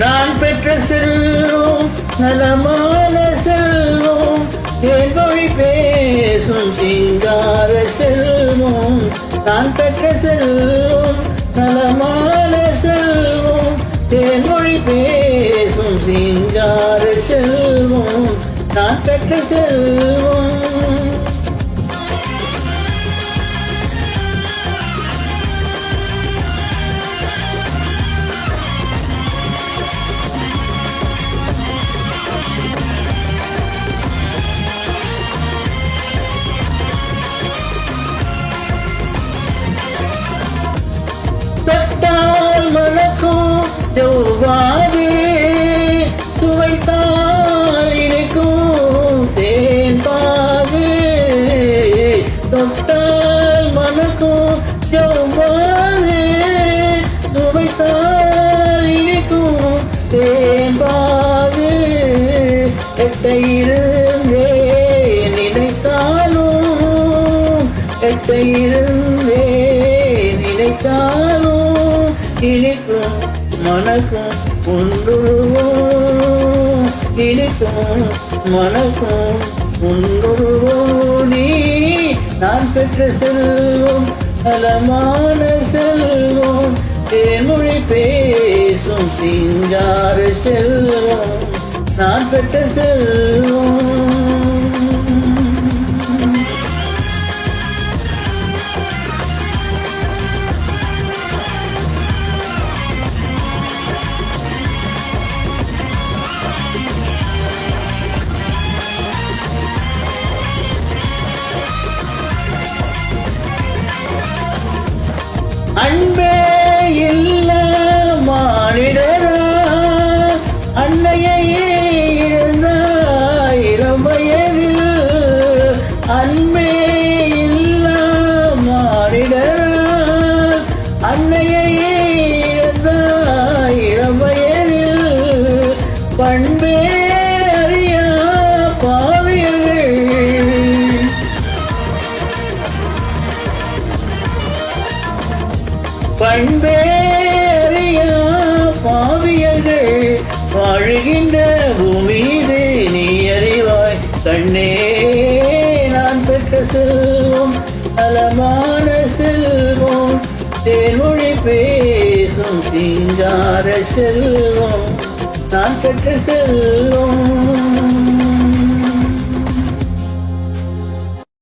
நான் பெற்ற செல்வம் நலமான செல்வம், என் மொழி பேசும் சிங்கார செல்வம். நான் பெற்ற செல்வம் நலமான செல்வம், என் மொழி பேசும் சிங்கார செல்வம். நான் பெற்ற செல்வம். தொட்டால் மணக்கும் செவ்வாது, சுவைத்தால் இணைக்கும் தேன்பாகு. தொட்டால் மணக்கும் செவ்வாது, சுவைத்தால் இணைக்கும் தேன்பாகு. எட்ட இருந்தே நினைத்தாலும், எட்ட இருந்தே நினைத்தாலும் இனிக்கும் மனக்கும் உண்டுருவோம், இனிக்கும் மனக்கும் உண்டுருவோம். நீ நான் பெற்ற செல்வம் நலமான செல்வம், தேன்மொழி பேசும் சிங்கார செல்வம். நான் பெற்ற செல்வம். அன்பே இல்ல மானிடரா, அன்னையை இழந்த இளம் வயதில். அன்பே இல்ல மானிடரா, அன்னையை இழந்த இளம் வயதில். பண்பே அறியா பாவியர்கள், பண்பே அறியா பாவியர்கள் வாழுகின்ற பூமீது நீ அறிவாய் கண்ணே. நான் பெற்ற செல்வம் நலமான செல்வம், தேன்மொழி பேசும் சிங்கார செல்வம். நான் பெற்ற செல்வம்.